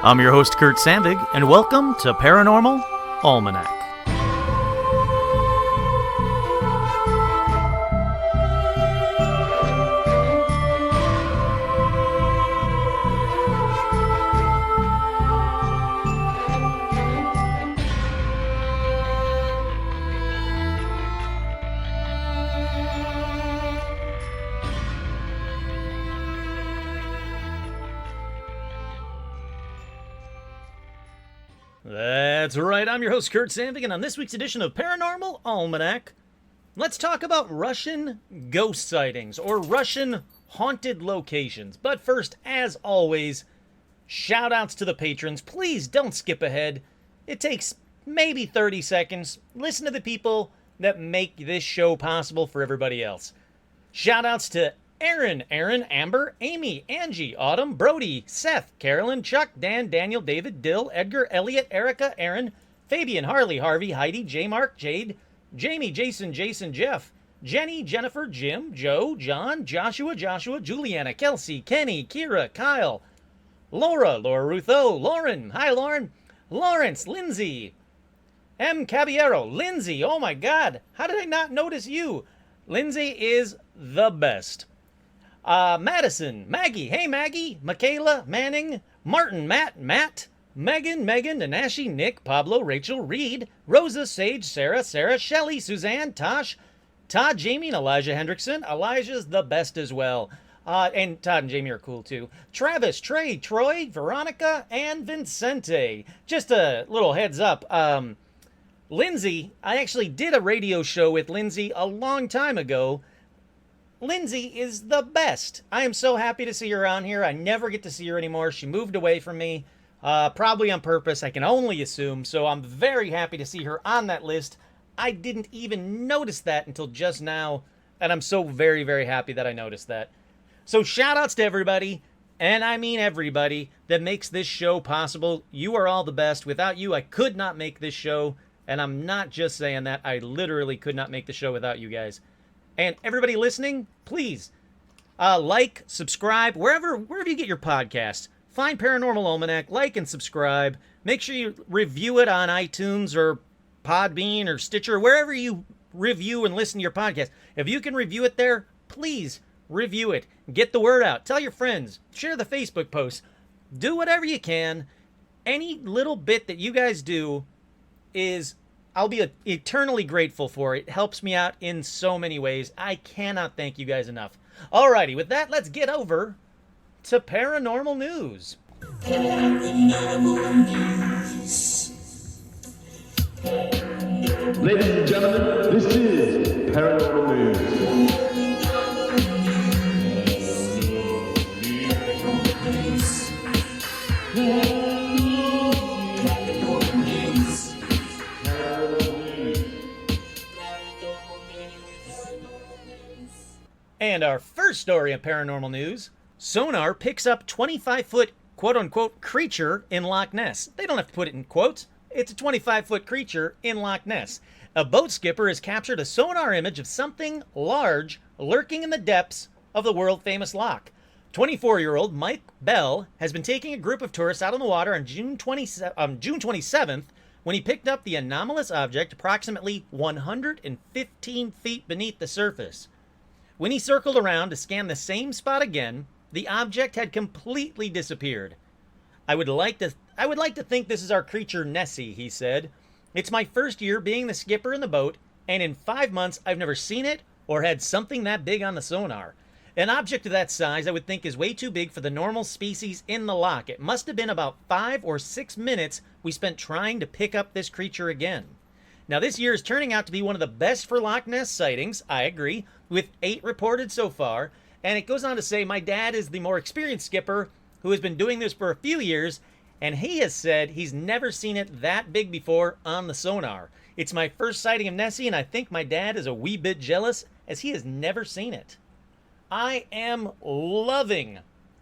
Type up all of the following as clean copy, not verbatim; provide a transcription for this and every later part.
I'm your host, Kurt Sandvig, and welcome to Paranormal Almanac. That's right, I'm your host, Kurt Sandvig, and on this week's edition of Paranormal Almanac, let's talk about Russian ghost sightings, or Russian haunted locations. But first, as always, shout-outs to the patrons. Please don't skip ahead. It takes maybe 30 seconds. Listen to the people that make this show possible for everybody else. Shout-outs to Aaron, Amber, Amy, Angie, Autumn, Brody, Seth, Carolyn, Chuck, Dan, Daniel, David, Dill, Edgar, Elliot, Erica, Aaron, Fabian, Harley, Harvey, Heidi, J. Mark, Jade, Jamie, Jason, Jeff, Jenny, Jennifer, Jim, Joe, John, Joshua, Juliana, Kelsey, Kenny, Kira, Kyle, Laura Rutho, Lauren, hi Lauren, Lawrence, Lindsay, M. Caballero, Lindsay, oh my God, how did I not notice you? Lindsay is the best. Madison, Maggie, hey Maggie, Michaela, Manning, Martin, Matt, Megan, Nanashi, Nick, Pablo, Rachel, Reed, Rosa, Sage, Sarah, Shelley, Suzanne, Tosh, Todd, Jamie, and Elijah Hendrickson. Elijah's the best as well. And Todd and Jamie are cool too. Travis, Trey, Troy, Veronica, and Vincente. Just a little heads up. Lindsay, I actually did a radio show with Lindsay a long time ago. Lindsay is the best. I am so happy to see her on here. I never get to see her anymore. She moved away from me, probably on purpose, I can only assume. So I'm very happy to see her on that list. I didn't even notice that until just now, and I'm so very, very happy that I noticed that. So shout outs to everybody, and I mean everybody, that makes this show possible. You are all the best. Without you, I could not make this show, and I'm not just saying that. I literally could not make the show without you guys. And everybody listening, please like, subscribe, wherever you get your podcasts. Find Paranormal Almanac, like and subscribe. Make sure you review it on iTunes or Podbean or Stitcher, wherever you review and listen to your podcast. If you can review it there, please review it. Get the word out. Tell your friends. Share the Facebook posts. Do whatever you can. Any little bit that you guys do I'll be eternally grateful for it. It helps me out in so many ways. I cannot thank you guys enough. Alrighty, with that, let's get over to paranormal news. Paranormal news. Ladies and gentlemen, this is Paranormal News. And our first story of paranormal news, sonar picks up 25-foot quote-unquote creature in Loch Ness. They don't have to put it in quotes. It's a 25-foot creature in Loch Ness. A boat skipper has captured a sonar image of something large lurking in the depths of the world-famous loch. 24-year-old Mike Bell has been taking a group of tourists out on the water on June 27th when he picked up the anomalous object approximately 115 feet beneath the surface. When he circled around to scan the same spot again, the object had completely disappeared. I would like to think this is our creature Nessie, he said. It's my first year being the skipper in the boat, and in 5 months I've never seen it or had something that big on the sonar. An object of that size I would think is way too big for the normal species in the loch. It must have been about 5 or 6 minutes we spent trying to pick up this creature again. Now, this year is turning out to be one of the best for Loch Ness sightings, I agree, with 8 reported so far. And it goes on to say, my dad is the more experienced skipper who has been doing this for a few years, and he has said he's never seen it that big before on the sonar. It's my first sighting of Nessie, and I think my dad is a wee bit jealous, as he has never seen it. I am loving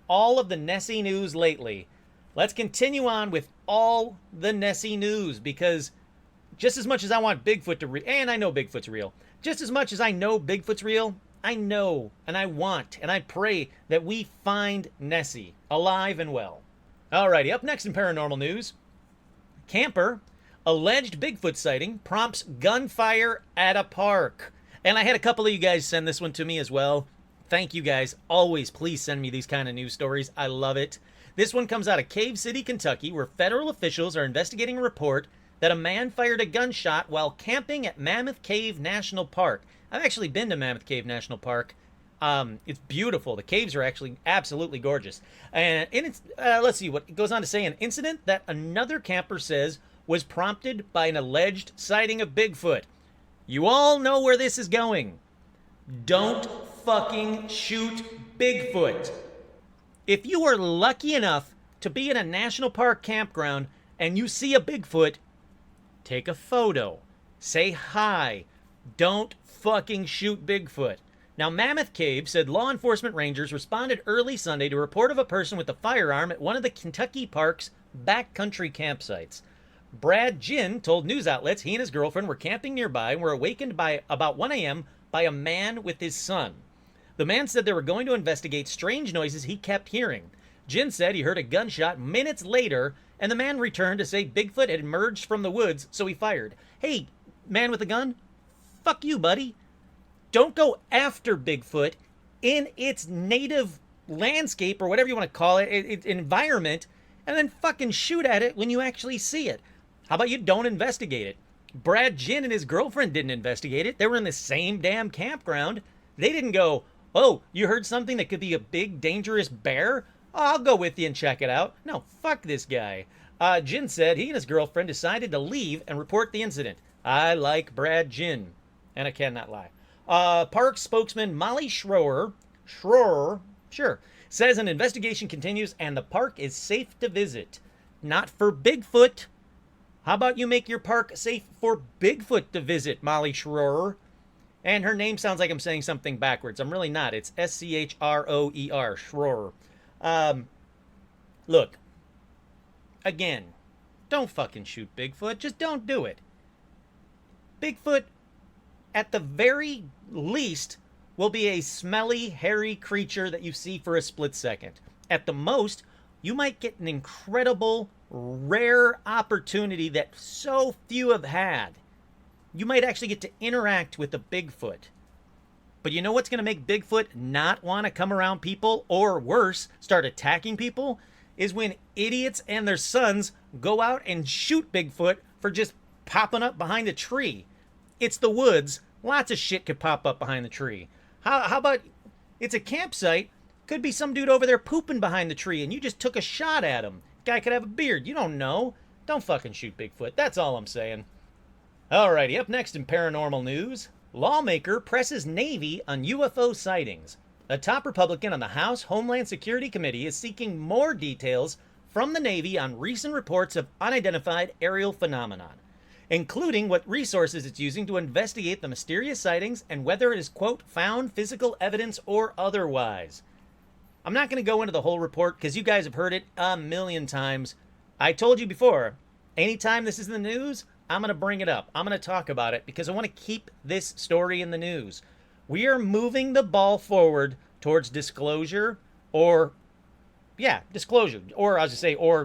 all of the Nessie news lately. Let's continue on with all the Nessie news, because just as much as I want Bigfoot to and I know Bigfoot's real, just as much as I know Bigfoot's real, I know and I want and I pray that we find Nessie alive and well. Alrighty, up next in paranormal news, camper, alleged Bigfoot sighting prompts gunfire at a park. And I had a couple of you guys send this one to me as well. Thank you guys. Always please send me these kind of news stories. I love it. This one comes out of Cave City, Kentucky, where federal officials are investigating a report that a man fired a gunshot while camping at Mammoth Cave National Park. I've actually been to Mammoth Cave National Park. It's beautiful. The caves are actually absolutely gorgeous. And it's, let's see what it goes on to say. An incident that another camper says was prompted by an alleged sighting of Bigfoot. You all know where this is going. Don't fucking shoot Bigfoot. If you are lucky enough to be in a national park campground and you see a Bigfoot, take a photo. Say hi. Don't fucking shoot Bigfoot. Now, Mammoth Cave said law enforcement rangers responded early Sunday to a report of a person with a firearm at one of the Kentucky Park's backcountry campsites. Brad Ginn told news outlets he and his girlfriend were camping nearby and were awakened by about 1 a.m. by a man with his son. The man said they were going to investigate strange noises he kept hearing. Ginn said he heard a gunshot minutes later, and the man returned to say Bigfoot had emerged from the woods, so he fired. Hey, man with a gun, fuck you, buddy. Don't go after Bigfoot in its native landscape, or whatever you want to call it, its environment, and then fucking shoot at it when you actually see it. How about you don't investigate it? Brad Ginn and his girlfriend didn't investigate it. They were in the same damn campground. They didn't go, oh, you heard something that could be a big, dangerous bear? Oh, I'll go with you and check it out. No, fuck this guy. Ginn said he and his girlfriend decided to leave and report the incident. I like Brad Ginn, and I cannot lie. Park spokesman Molly Schroer, says an investigation continues and the park is safe to visit. Not for Bigfoot. How about you make your park safe for Bigfoot to visit, Molly Schroer? And her name sounds like I'm saying something backwards. I'm really not. It's Schroer, Schroer. Look, again, don't fucking shoot Bigfoot. Just don't do it. Bigfoot, at the very least, will be a smelly, hairy creature that you see for a split second. At the most, you might get an incredible, rare opportunity that so few have had. You might actually get to interact with a Bigfoot. But you know what's going to make Bigfoot not want to come around people, or worse, start attacking people? Is when idiots and their sons go out and shoot Bigfoot for just popping up behind a tree. It's the woods. Lots of shit could pop up behind the tree. How about it's a campsite? Could be some dude over there pooping behind the tree and you just took a shot at him. Guy could have a beard. You don't know. Don't fucking shoot Bigfoot. That's all I'm saying. Alrighty, up next in paranormal news. Lawmaker presses Navy on UFO sightings. A top Republican on the House Homeland Security Committee is seeking more details from the Navy on recent reports of unidentified aerial phenomenon, including what resources it's using to investigate the mysterious sightings and whether it is, quote, found physical evidence or otherwise. I'm not going to go into the whole report because you guys have heard it a million times. I told you before, anytime this is in the news, I'm going to bring it up. I'm going to talk about it because I want to keep this story in the news. We are moving the ball forward towards disclosure disclosure. Or, I was going to say, or,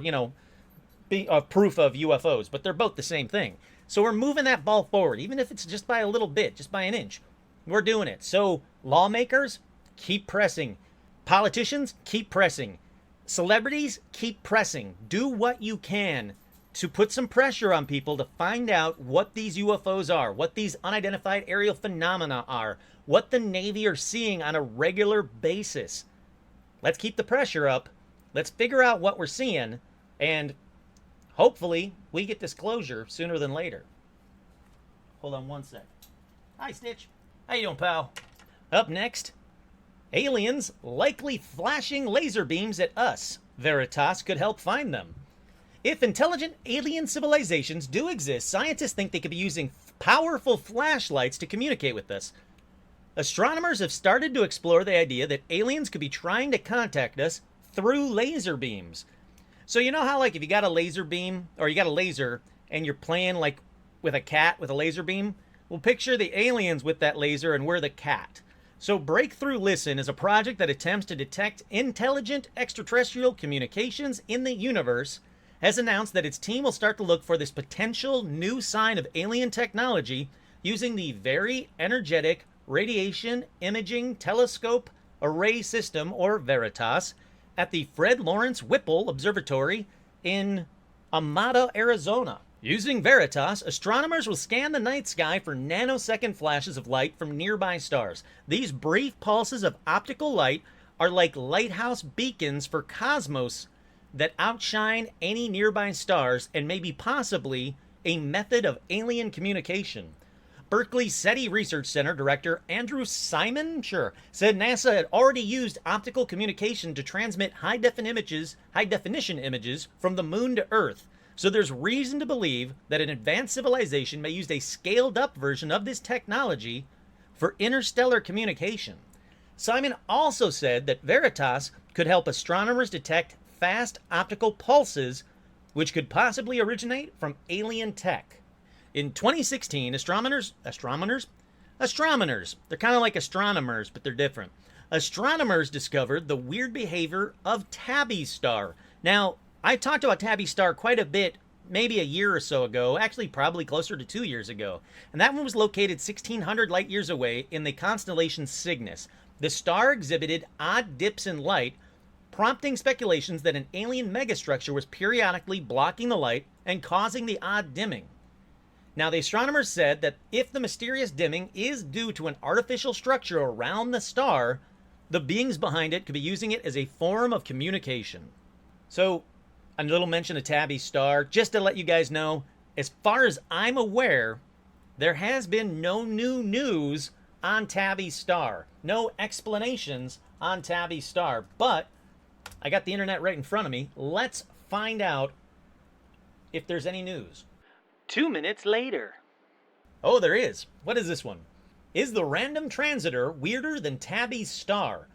be proof of UFOs. But they're both the same thing. So we're moving that ball forward, even if it's just by a little bit, just by an inch. We're doing it. So lawmakers, keep pressing. Politicians, keep pressing. Celebrities, keep pressing. Do what you can to put some pressure on people to find out what these UFOs are, what these unidentified aerial phenomena are, what the Navy are seeing on a regular basis. Let's keep the pressure up. Let's figure out what we're seeing, and hopefully we get disclosure sooner than later. Hold on one sec. Hi, Stitch. How you doing, pal? Up next, aliens likely flashing laser beams at us. Veritas could help find them. If intelligent alien civilizations do exist, scientists think they could be using powerful flashlights to communicate with us. Astronomers have started to explore the idea that aliens could be trying to contact us through laser beams. So you know how, like, if you got a laser beam, or you got a laser, and you're playing, like, with a cat with a laser beam? Well, picture the aliens with that laser, and we're the cat. So, Breakthrough Listen is a project that attempts to detect intelligent extraterrestrial communications in the universe, has announced that its team will start to look for this potential new sign of alien technology using the Very Energetic Radiation Imaging Telescope Array System, or VERITAS, at the Fred Lawrence Whipple Observatory in Amada, Arizona. Using VERITAS, astronomers will scan the night sky for nanosecond flashes of light from nearby stars. These brief pulses of optical light are like lighthouse beacons for cosmos that outshine any nearby stars and may be possibly a method of alien communication. Berkeley SETI Research Center Director Andrew Simon said NASA had already used optical communication to transmit high-definition images from the moon to Earth. So there's reason to believe that an advanced civilization may use a scaled-up version of this technology for interstellar communication. Simon also said that VERITAS could help astronomers detect fast optical pulses, which could possibly originate from alien tech. In 2016, astronomers, they're kind of like astronomers, but they're different. Astronomers discovered the weird behavior of Tabby's star. Now, I talked about Tabby's star quite a bit, maybe a year or so ago, actually probably closer to 2 years ago. And that one was located 1,600 light years away in the constellation Cygnus. The star exhibited odd dips in light, prompting speculations that an alien megastructure was periodically blocking the light and causing the odd dimming. Now, the astronomers said that if the mysterious dimming is due to an artificial structure around the star, the beings behind it could be using it as a form of communication. So, a little mention of Tabby's star, just to let you guys know, as far as I'm aware, there has been no new news on Tabby's star. No explanations on Tabby's star. But I got the internet right in front of me. Let's find out if there's any news. 2 minutes later. Oh, there is. What is this one? Is the random transitor weirder than Tabby's star?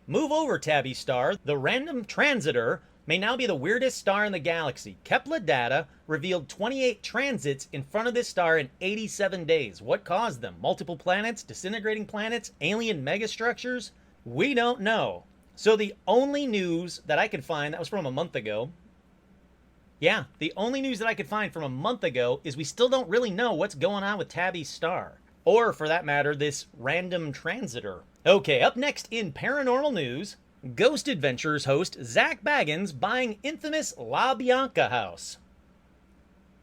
Move over, Tabby's star. The random transitor may now be the weirdest star in the galaxy. Kepler data revealed 28 transits in front of this star in 87 days. What caused them? Multiple planets? Disintegrating planets? Alien megastructures? We don't know. So the only news that I could find, that was from a month ago. Yeah, the only news that I could find from a month ago is we still don't really know what's going on with Tabby's star. Or, for that matter, this random transitor. Okay, up next in paranormal news, Ghost Adventures host Zach Baggins buying infamous La Bianca house.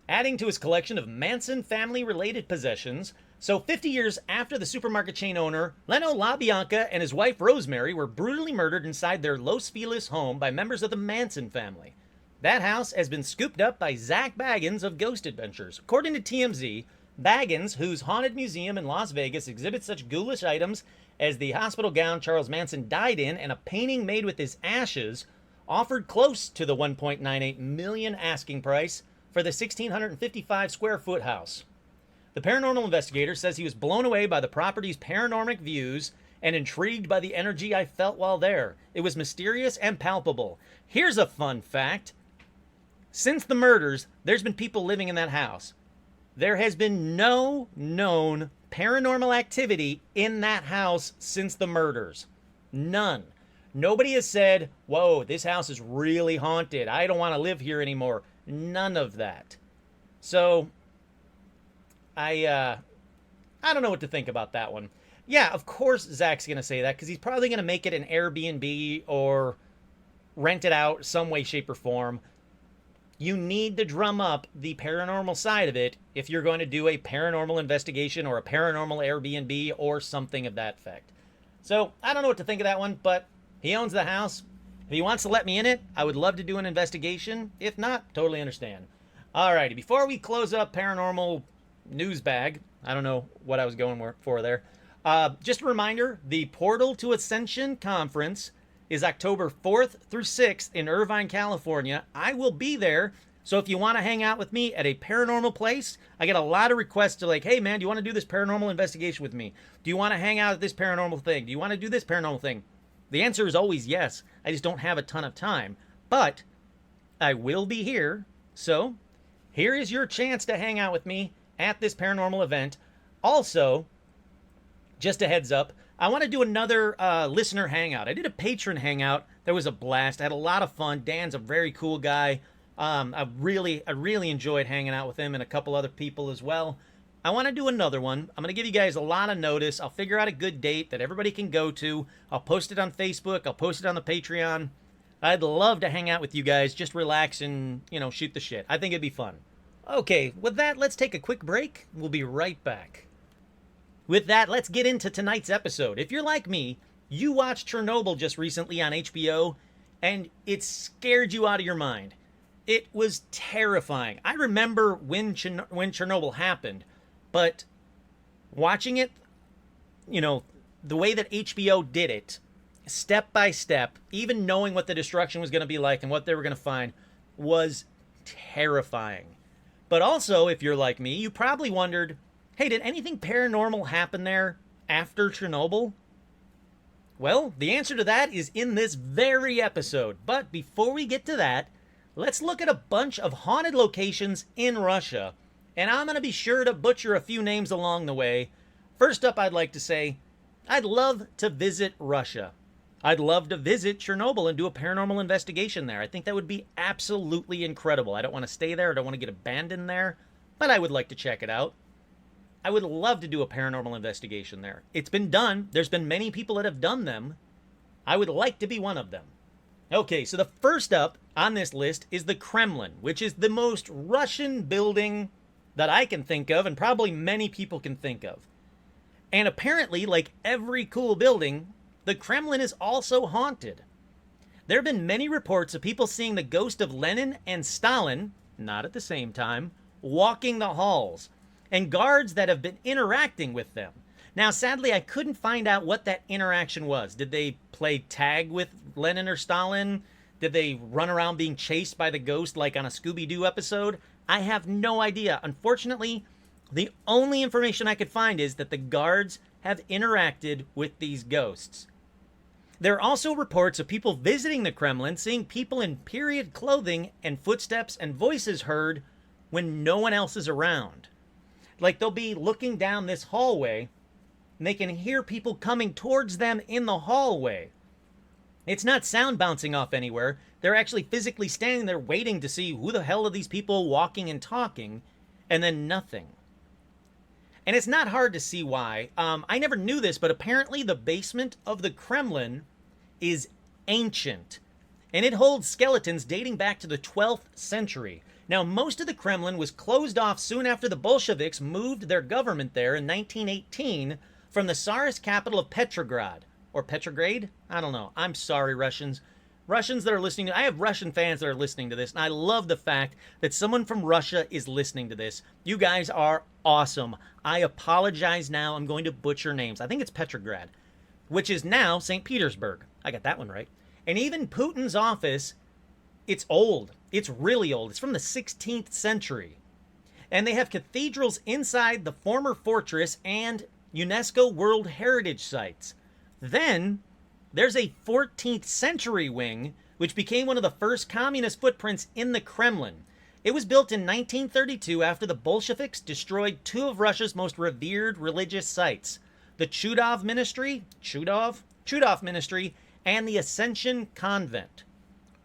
Adding to his collection of Manson family-related possessions, so 50 years after the supermarket chain owner, Leno LaBianca and his wife Rosemary were brutally murdered inside their Los Feliz home by members of the Manson family. That house has been scooped up by Zach Baggins of Ghost Adventures. According to TMZ, Baggins, whose haunted museum in Las Vegas exhibits such ghoulish items as the hospital gown Charles Manson died in and a painting made with his ashes, offered close to the $1.98 million asking price for the 1,655 square foot house. The paranormal investigator says he was blown away by the property's paranormal views and intrigued by the energy I felt while there. It was mysterious and palpable. Here's a fun fact. Since the murders, there's been people living in that house. There has been no known paranormal activity in that house since the murders. None. Nobody has said, whoa, this house is really haunted. I don't want to live here anymore. None of that. So, I don't know what to think about that one. Yeah, of course Zach's going to say that because he's probably going to make it an Airbnb or rent it out some way, shape, or form. You need to drum up the paranormal side of it if you're going to do a paranormal investigation or a paranormal Airbnb or something of that effect. So, I don't know what to think of that one, but he owns the house. If he wants to let me in it, I would love to do an investigation. If not, totally understand. Alrighty, before we close up paranormal news bag, I don't know what I was going for there. Just a reminder, the Portal to Ascension Conference is October 4th through 6th in Irvine, California. I will be there, so if you want to hang out with me at a paranormal place, I get a lot of requests to like, hey man, do you want to do this paranormal investigation with me? Do you want to hang out at this paranormal thing? Do you want to do this paranormal thing? The answer is always yes. I just don't have a ton of time. But I will be here, so here is your chance to hang out with me at this paranormal event. Also, just a heads up, I want to do another listener hangout. I did a patron hangout. There was a blast. I had a lot of fun. Dan's a very cool guy. I really enjoyed hanging out with him and a couple other people as well. I want to do another one. I'm going to give you guys a lot of notice. I'll figure out a good date that everybody can go to. I'll post it on Facebook. I'll post it on the Patreon. I'd love to hang out with you guys. Just relax and, shoot the shit. I think it'd be fun. Okay, with that, let's take a quick break. We'll be right back. With that, let's get into tonight's episode. If you're like me, you watched Chernobyl just recently on HBO, and it scared you out of your mind. It was terrifying. I remember when Chernobyl happened, but watching it, the way that HBO did it, step by step, even knowing what the destruction was going to be like and what they were going to find, was terrifying. But also, if you're like me, you probably wondered, hey, did anything paranormal happen there after Chernobyl? Well, the answer to that is in this very episode. But before we get to that, let's look at a bunch of haunted locations in Russia. And I'm going to be sure to butcher a few names along the way. First up, I'd like to say, I'd love to visit Russia. I'd love to visit Chernobyl and do a paranormal investigation there. I think that would be absolutely incredible. I don't want to stay there. I don't want to get abandoned there. But I would like to check it out. I would love to do a paranormal investigation there. It's been done. There's been many people that have done them. I would like to be one of them. Okay, so the first up on this list is the Kremlin, which is the most Russian building that I can think of, and probably many people can think of. And apparently, like every cool building, the Kremlin is also haunted. There have been many reports of people seeing the ghost of Lenin and Stalin, not at the same time, walking the halls, and guards that have been interacting with them. Now, sadly, I couldn't find out what that interaction was. Did they play tag with Lenin or Stalin? Did they run around being chased by the ghost like on a Scooby-Doo episode? I have no idea. Unfortunately, the only information I could find is that the guards have interacted with these ghosts. There are also reports of people visiting the Kremlin, seeing people in period clothing and footsteps and voices heard when no one else is around. Like they'll be looking down this hallway and they can hear people coming towards them in the hallway. It's not sound bouncing off anywhere. They're actually physically standing there waiting to see who the hell are these people walking and talking, and then nothing. And it's not hard to see why. I never knew this, but apparently the basement of the Kremlin is ancient. And it holds skeletons dating back to the 12th century. Now, most of the Kremlin was closed off soon after the Bolsheviks moved their government there in 1918 from the Tsarist capital of Petrograd. Or Petrograd? I don't know. I'm sorry, Russians. Russians that are listening, I have Russian fans that are listening to this, and I love the fact that someone from Russia is listening to this. You guys are awesome. I apologize now. I'm going to butcher names. I think it's Petrograd, which is now St. Petersburg. I got that one right. And even Putin's office, it's old. It's really old. It's from the 16th century. And they have cathedrals inside the former fortress and UNESCO World Heritage Sites. Then there's a 14th century wing, which became one of the first communist footprints in the Kremlin. It was built in 1932 after the Bolsheviks destroyed two of Russia's most revered religious sites, the Chudov Ministry, and the Ascension Convent.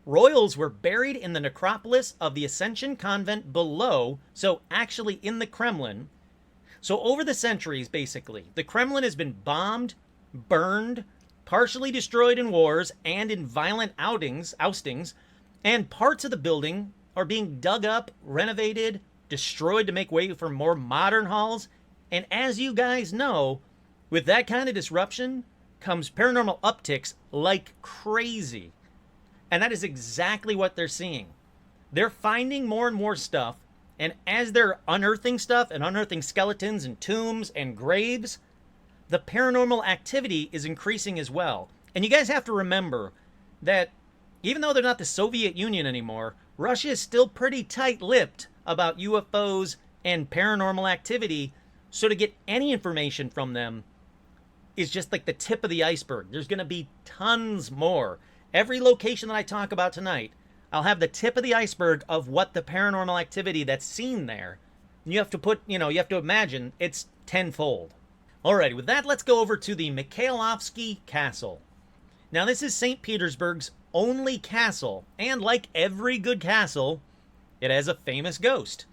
Royals were buried in the necropolis of the Ascension Convent below, so actually in the Kremlin. So over the centuries, basically, the Kremlin has been bombed, burned, partially destroyed in wars and in violent oustings, and parts of the building are being dug up, renovated, destroyed to make way for more modern halls. And as you guys know, with that kind of disruption comes paranormal upticks like crazy. And that is exactly what they're seeing. They're finding more and more stuff, and as they're unearthing stuff and unearthing skeletons and tombs and graves, the paranormal activity is increasing as well. And you guys have to remember that even though they're not the Soviet Union anymore, Russia is still pretty tight-lipped about UFOs and paranormal activity, so to get any information from them is just like the tip of the iceberg. There's going to be tons more. Every location that I talk about tonight, I'll have the tip of the iceberg of what the paranormal activity that's seen there. You have to imagine it's tenfold. Alrighty, with that, let's go over to the Mikhailovsky Castle. Now, this is St. Petersburg's only castle, and like every good castle, it has a famous ghost.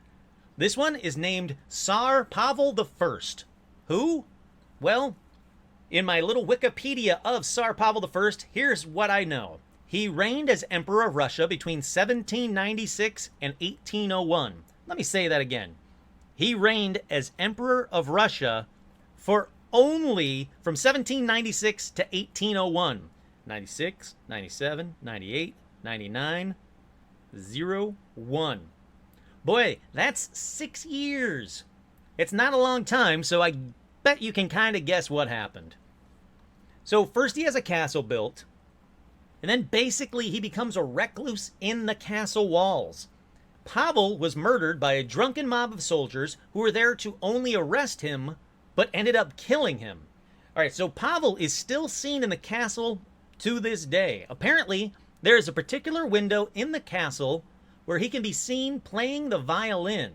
This one is named Tsar Pavel I. Who? Well, in my little Wikipedia of Tsar Pavel I, here's what I know. He reigned as Emperor of Russia between 1796 and 1801. Let me say that again. He reigned as Emperor of Russia for only from 1796 to 1801. 96, 97, 98, 99, 01. Boy, that's 6 years. It's not a long time, so I bet you can kind of guess what happened. So first he has a castle built, and then basically he becomes a recluse in the castle walls. Pavel was murdered by a drunken mob of soldiers who were there to only arrest him, but ended up killing him. All right, so Pavel is still seen in the castle to this day. Apparently, there is a particular window in the castle where he can be seen playing the violin.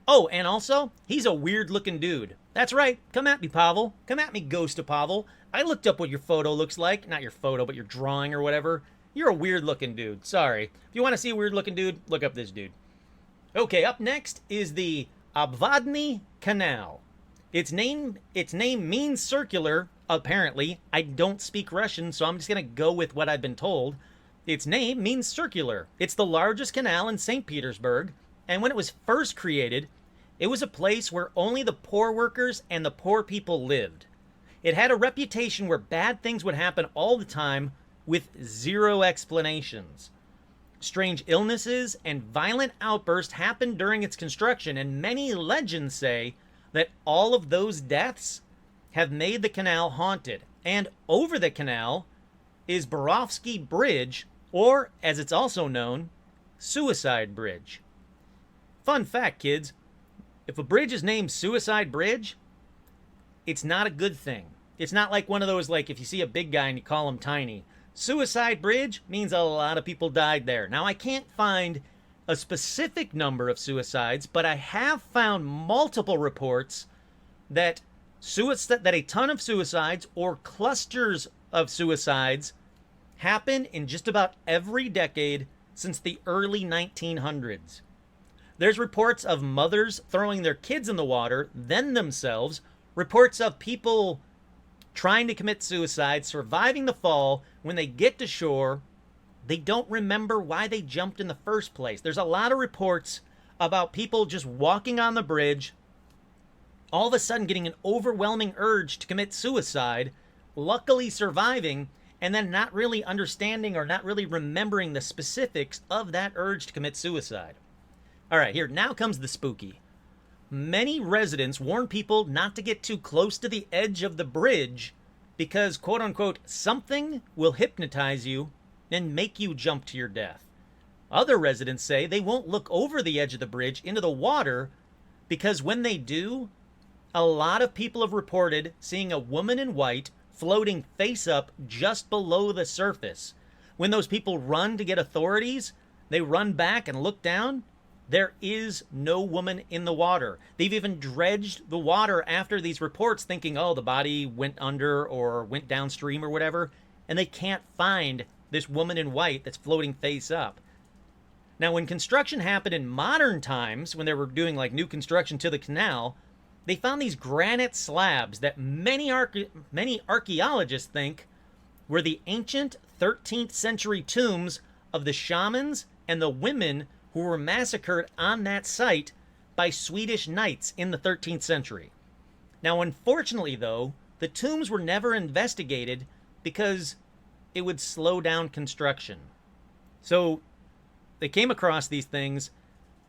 Oh, and also, he's a weird-looking dude. That's right. Come at me, Pavel. Come at me, Ghost of Pavel. I looked up what your photo looks like. Not your photo, but your drawing or whatever. You're a weird-looking dude. Sorry. If you want to see a weird-looking dude, look up this dude. Okay, up next is the Obvodny Canal. Its name means circular, apparently. I don't speak Russian, so I'm just going to go with what I've been told. Its name means circular. It's the largest canal in St. Petersburg, and when it was first created, it was a place where only the poor workers and the poor people lived. It had a reputation where bad things would happen all the time with zero explanations. Strange illnesses and violent outbursts happened during its construction, and many legends say that all of those deaths have made the canal haunted. And over the canal is Borovsky Bridge, or as it's also known, Suicide Bridge. Fun fact, kids, if a bridge is named Suicide Bridge, it's not a good thing. It's not like one of those, like if you see a big guy and you call him tiny. Suicide Bridge means a lot of people died there. Now, I can't find a specific number of suicides, but I have found multiple reports that a ton of suicides or clusters of suicides happen in just about every decade since the early 1900s. There's reports of mothers throwing their kids in the water, then themselves, reports of people trying to commit suicide, surviving the fall. When they get to shore, they don't remember why they jumped in the first place. There's a lot of reports about people just walking on the bridge, all of a sudden getting an overwhelming urge to commit suicide, luckily surviving, and then not really understanding or not really remembering the specifics of that urge to commit suicide. All right, here, now comes the spooky. Many residents warn people not to get too close to the edge of the bridge because, quote unquote, something will hypnotize you and make you jump to your death. Other residents say they won't look over the edge of the bridge into the water because when they do, a lot of people have reported seeing a woman in white floating face up just below the surface. When those people run to get authorities, they run back and look down. There is no woman in the water. They've even dredged the water after these reports thinking, oh, the body went under or went downstream or whatever, and they can't find this woman in white that's floating face up. Now, when construction happened in modern times, when they were doing like new construction to the canal, they found these granite slabs that many archaeologists think were the ancient 13th century tombs of the shamans and the women who were massacred on that site by Swedish knights in the 13th century. Now, unfortunately, though, the tombs were never investigated because it would slow down construction. So they came across these things.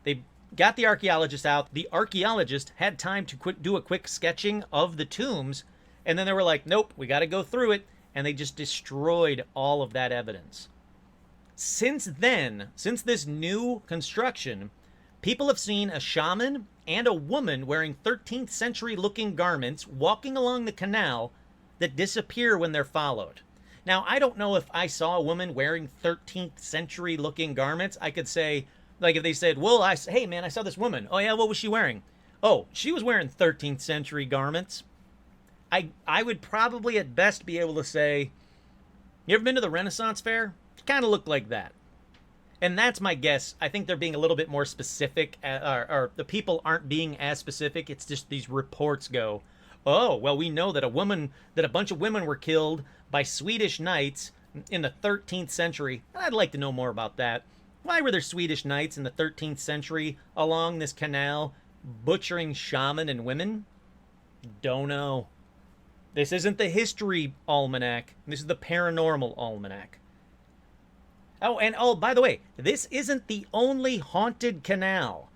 They got the archaeologist out. The archaeologist had time to do a quick sketching of the tombs, and then they were like, nope, we got to go through it, and they just destroyed all of that evidence. Since then, since this new construction, people have seen a shaman and a woman wearing 13th century looking garments walking along the canal that disappear when they're followed. Now, I don't know if I saw a woman wearing 13th century looking garments. I could say, like if they said, well, hey man, I saw this woman. Oh yeah, what was she wearing? Oh, she was wearing 13th century garments. I would probably at best be able to say, you ever been to the Renaissance Fair? It kind of looked like that. And that's my guess. I think they're being a little bit more specific, or the people aren't being as specific. It's just these reports go, oh, well, we know that a bunch of women were killed by Swedish knights in the 13th century. I'd like to know more about that. Why were there Swedish knights in the 13th century along this canal butchering shaman and women? Don't know. This isn't the history almanac. This is the paranormal almanac. Oh, and by the way, this isn't the only haunted canal.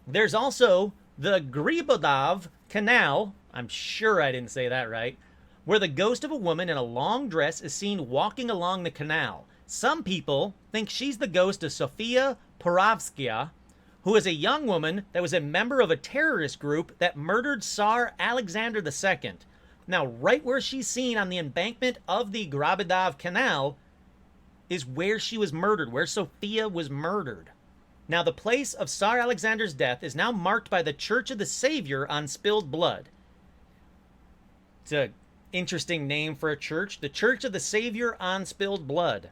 There's also the Gribodov Canal, I'm sure I didn't say that right, where the ghost of a woman in a long dress is seen walking along the canal. Some people think she's the ghost of Sofia Porovskaya, who is a young woman that was a member of a terrorist group that murdered Tsar Alexander II. Now, right where she's seen on the embankment of the Grabadov Canal is where she was murdered, where Sophia was murdered. Now, the place of Tsar Alexander's death is now marked by the Church of the Savior on Spilled Blood. It's an interesting name for a church, the Church of the Savior on Spilled Blood.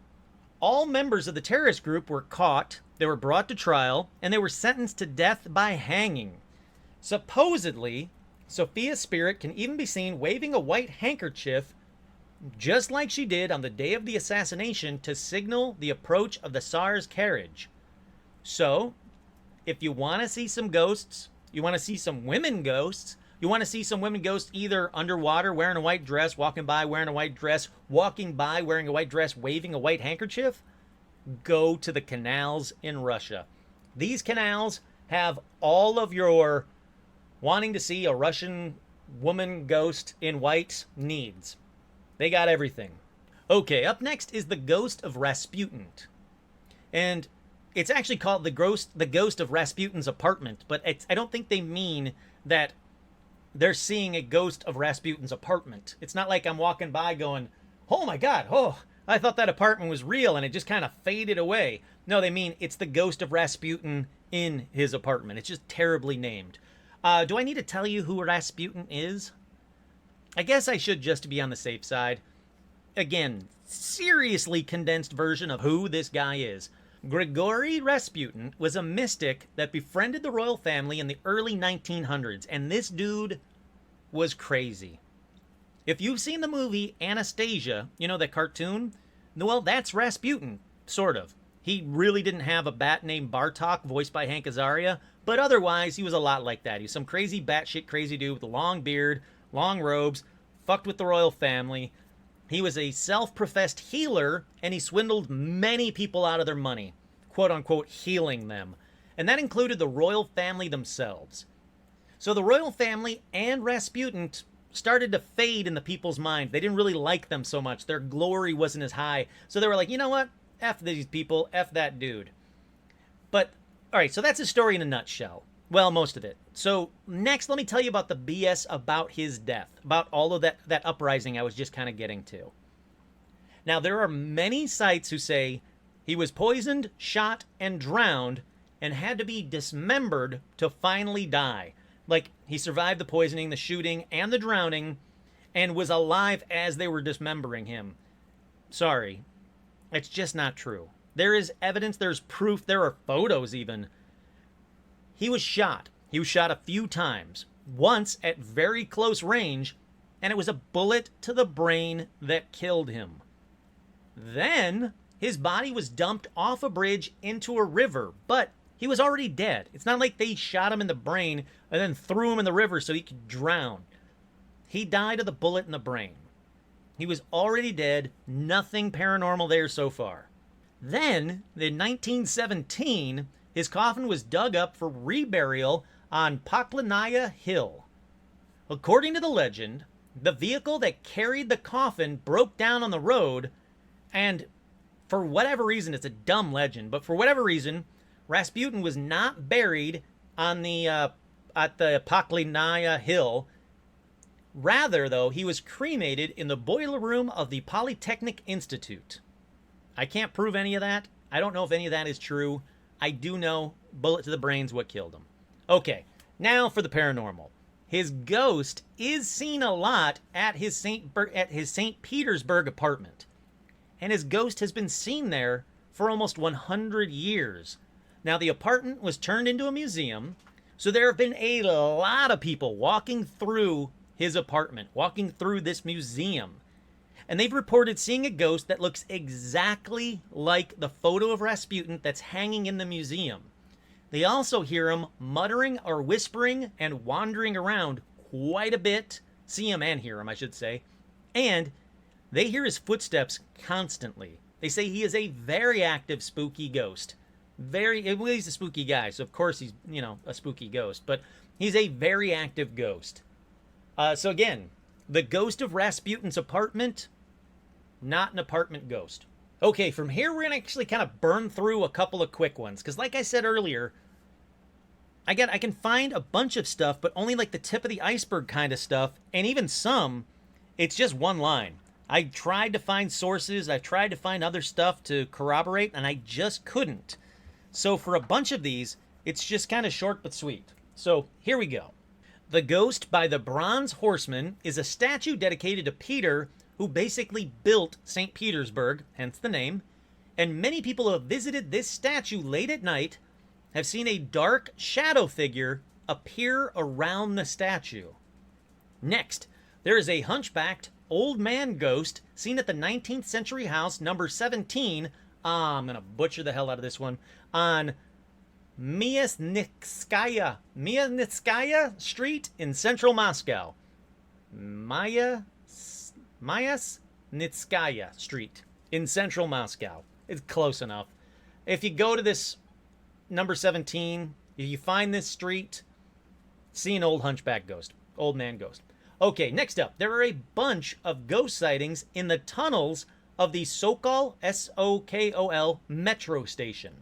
All members of the terrorist group were caught, they were brought to trial, and they were sentenced to death by hanging. Supposedly, Sophia's spirit can even be seen waving a white handkerchief just like she did on the day of the assassination to signal the approach of the Tsar's carriage. So, if you want to see some ghosts, you want to see some women ghosts, you want to see some women ghosts either underwater wearing a white dress, walking by wearing a white dress, walking by wearing a white dress, waving a white handkerchief, go to the canals in Russia. These canals have all of your wanting to see a Russian woman ghost in white needs. They got everything. Okay, up next is the ghost of Rasputin. And it's actually called the ghost of Rasputin's apartment, but I don't think they mean that they're seeing a ghost of Rasputin's apartment. It's not like I'm walking by going, oh my God, oh, I thought that apartment was real and it just kind of faded away. No, they mean it's the ghost of Rasputin in his apartment. It's just terribly named. Do I need to tell you who Rasputin is? I guess I should just to be on the safe side. Again, seriously condensed version of who this guy is. Grigory Rasputin was a mystic that befriended the royal family in the early 1900s, and this dude was crazy. If you've seen the movie Anastasia, you know, that cartoon, well, that's Rasputin, sort of. He really didn't have a bat named Bartok, voiced by Hank Azaria, but otherwise, he was a lot like that. He was some crazy batshit crazy dude with a long beard, long robes, fucked with the royal family. He was a self-professed healer, and he swindled many people out of their money, quote-unquote healing them. And that included the royal family themselves. So the royal family and Rasputin started to fade in the people's minds. They didn't really like them so much. Their glory wasn't as high. So they were like, you know what? F these people. F that dude. But, all right, so that's his story in a nutshell. Well, most of it. So next, let me tell you about the BS about his death, about all of that uprising I was just kind of getting to. Now, there are many sites who say he was poisoned, shot, and drowned, and had to be dismembered to finally die. Like, he survived the poisoning, the shooting, and the drowning, and was alive as they were dismembering him. Sorry. It's just not true. There is evidence, there's proof, there are photos even. He was shot. He was shot a few times. Once at very close range, and it was a bullet to the brain that killed him. Then, his body was dumped off a bridge into a river, but he was already dead. It's not like they shot him in the brain and then threw him in the river so he could drown. He died of the bullet in the brain. He was already dead. Nothing paranormal there so far. Then, in 1917, his coffin was dug up for reburial on Poklanaya Hill. According to the legend, the vehicle that carried the coffin broke down on the road, and for whatever reason, it's a dumb legend, but for whatever reason, Rasputin was not buried on at the Poklanaya Hill. Rather, though, he was cremated in the boiler room of the Polytechnic Institute. I can't prove any of that. I don't know if any of that is true. I do know bullet to the brain's what killed him. Okay, now for the paranormal. his ghost is seen a lot at his St. Petersburg apartment. And his ghost has been seen there for almost 100 years. Now, the apartment was turned into a museum, so there have been a lot of people walking through his apartment, walking through this museum. And they've reported seeing a ghost that looks exactly like the photo of Rasputin that's hanging in the museum. They also hear him muttering or whispering and wandering around quite a bit. See him and hear him, I should say. And they hear his footsteps constantly. They say he is a very active, spooky ghost. Well, he's a spooky guy, so of course he's, a spooky ghost. But he's a very active ghost. So again, the ghost of Rasputin's apartment, not an apartment ghost. Okay, from here we're going to actually kind of burn through a couple of quick ones. Because like I said earlier, I can find a bunch of stuff, but only like the tip of the iceberg kind of stuff. And even some, it's just one line. I tried to find sources. I tried to find other stuff to corroborate, and I just couldn't. So for a bunch of these, it's just kind of short but sweet. So here we go. The Ghost by the Bronze Horseman is a statue dedicated to Peter, who basically built St. Petersburg, hence the name. And many people who have visited this statue late at night have seen a dark shadow figure appear around the statue. Next, there is a hunchbacked old man ghost seen at the 19th century house number 17, I'm going to butcher the hell out of this one, on Myasnitskaya Street in central Moscow. Myasnitskaya Street in central Moscow. It's close enough. If you go to this number 17, if you find this street, see an old hunchback ghost, old man ghost. Okay, next up, there are a bunch of ghost sightings in the tunnels of the Sokol, S-O-K-O-L, metro station.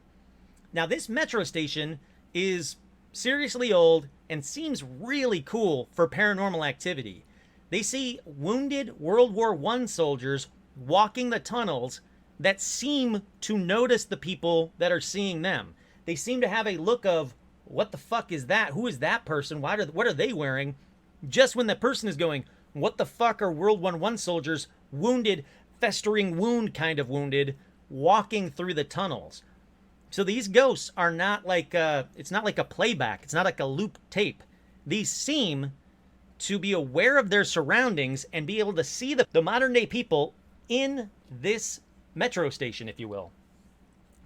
Now, this metro station is seriously old and seems really cool for paranormal activity. They see wounded World War I soldiers walking the tunnels that seem to notice the people that are seeing them. They seem to have a look of, what the fuck is that? Who is that person? What are they wearing? Just when the person is going, what the fuck are World War I soldiers, wounded, festering wound kind of wounded, walking through the tunnels? So these ghosts are not like, it's not like a playback. It's not like a loop tape. These seem to be aware of their surroundings and be able to see the modern day people in this metro station, if you will.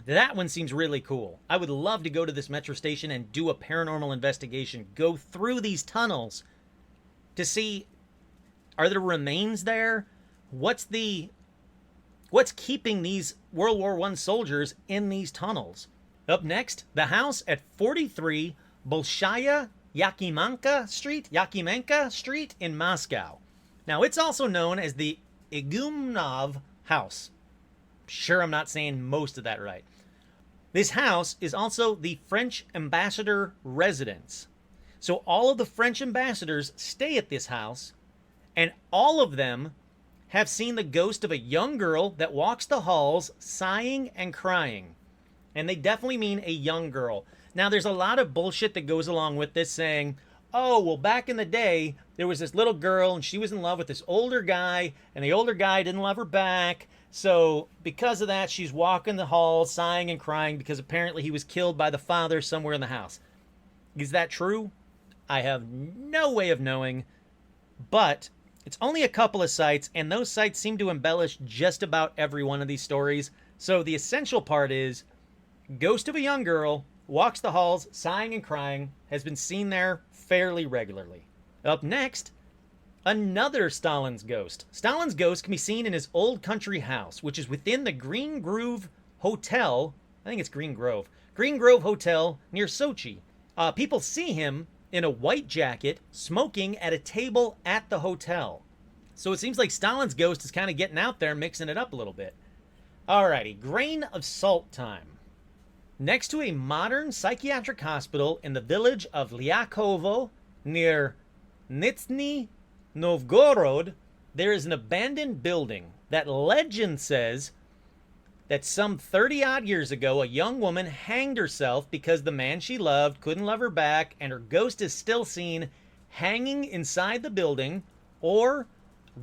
That one seems really cool. I would love to go to this metro station and do a paranormal investigation. Go through these tunnels to see, are there remains there? What's keeping these World War I soldiers in these tunnels? Up next, the house at 43 Bolshaya Yakimenka Street in Moscow. Now, it's also known as the Igumnov House. Sure, I'm not saying most of that right. This house is also the French ambassador residence. So all of the French ambassadors stay at this house, and all of them have seen the ghost of a young girl that walks the halls sighing and crying. And they definitely mean a young girl. Now, there's a lot of bullshit that goes along with this saying, oh, well, back in the day, there was this little girl and she was in love with this older guy, and the older guy didn't love her back. So because of that, she's walking the halls sighing and crying because apparently he was killed by the father somewhere in the house. Is that true? I have no way of knowing, but it's only a couple of sites, and those sites seem to embellish just about every one of these stories. So the essential part is, ghost of a young girl walks the halls sighing and crying, has been seen there fairly regularly. Up next, another Stalin's ghost. Stalin's ghost can be seen in his old country house, which is within the Green Grove Hotel. I think it's Green Grove. Green Grove Hotel near Sochi. People see him in a white jacket, smoking at a table at the hotel. So it seems like Stalin's ghost is kind of getting out there, mixing it up a little bit. Alrighty, grain of salt time. Next to a modern psychiatric hospital in the village of Lyakovo, near Nizhny Novgorod, there is an abandoned building that legend says that some 30-odd years ago, a young woman hanged herself because the man she loved couldn't love her back, and her ghost is still seen hanging inside the building or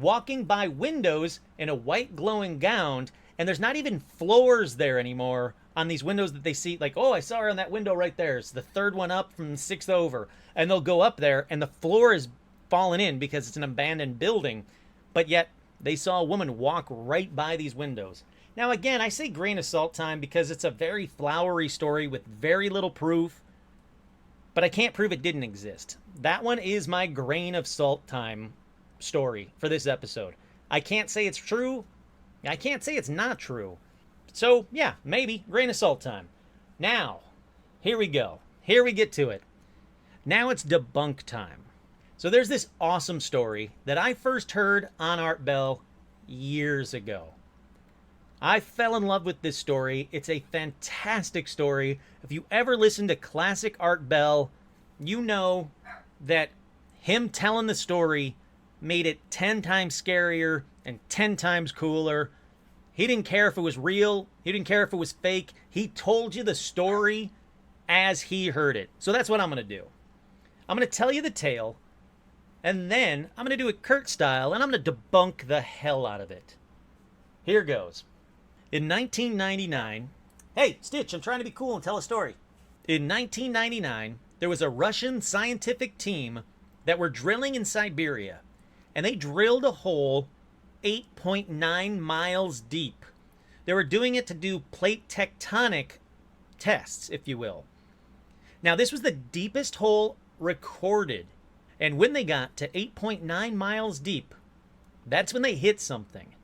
walking by windows in a white glowing gown, and there's not even floors there anymore on these windows that they see, like, oh, I saw her on that window right there. It's the third one up from sixth over. And they'll go up there and the floor is fallen in because it's an abandoned building, but yet they saw a woman walk right by these windows. Now, again, I say grain of salt time because it's a very flowery story with very little proof, but I can't prove it didn't exist. That one is my grain of salt time story for this episode. I can't say it's true. I can't say it's not true. So, yeah, maybe grain of salt time. Now, here we go. Here we get to it. Now it's debunk time. So there's this awesome story that I first heard on Art Bell years ago. I fell in love with this story. It's a fantastic story. If you ever listen to classic Art Bell, you know that him telling the story made it 10 times scarier and 10 times cooler. He didn't care if it was real. He didn't care if it was fake. He told you the story as he heard it. So that's what I'm going to do. I'm going to tell you the tale, and then I'm going to do it Kurt style, and I'm going to debunk the hell out of it. Here goes. In 1999, hey, Stitch, I'm trying to be cool and tell a story. In 1999, there was a Russian scientific team that were drilling in Siberia, and they drilled a hole 8.9 miles deep. They were doing it to do plate tectonic tests, if you will. Now, this was the deepest hole recorded, and when they got to 8.9 miles deep, that's when they hit something.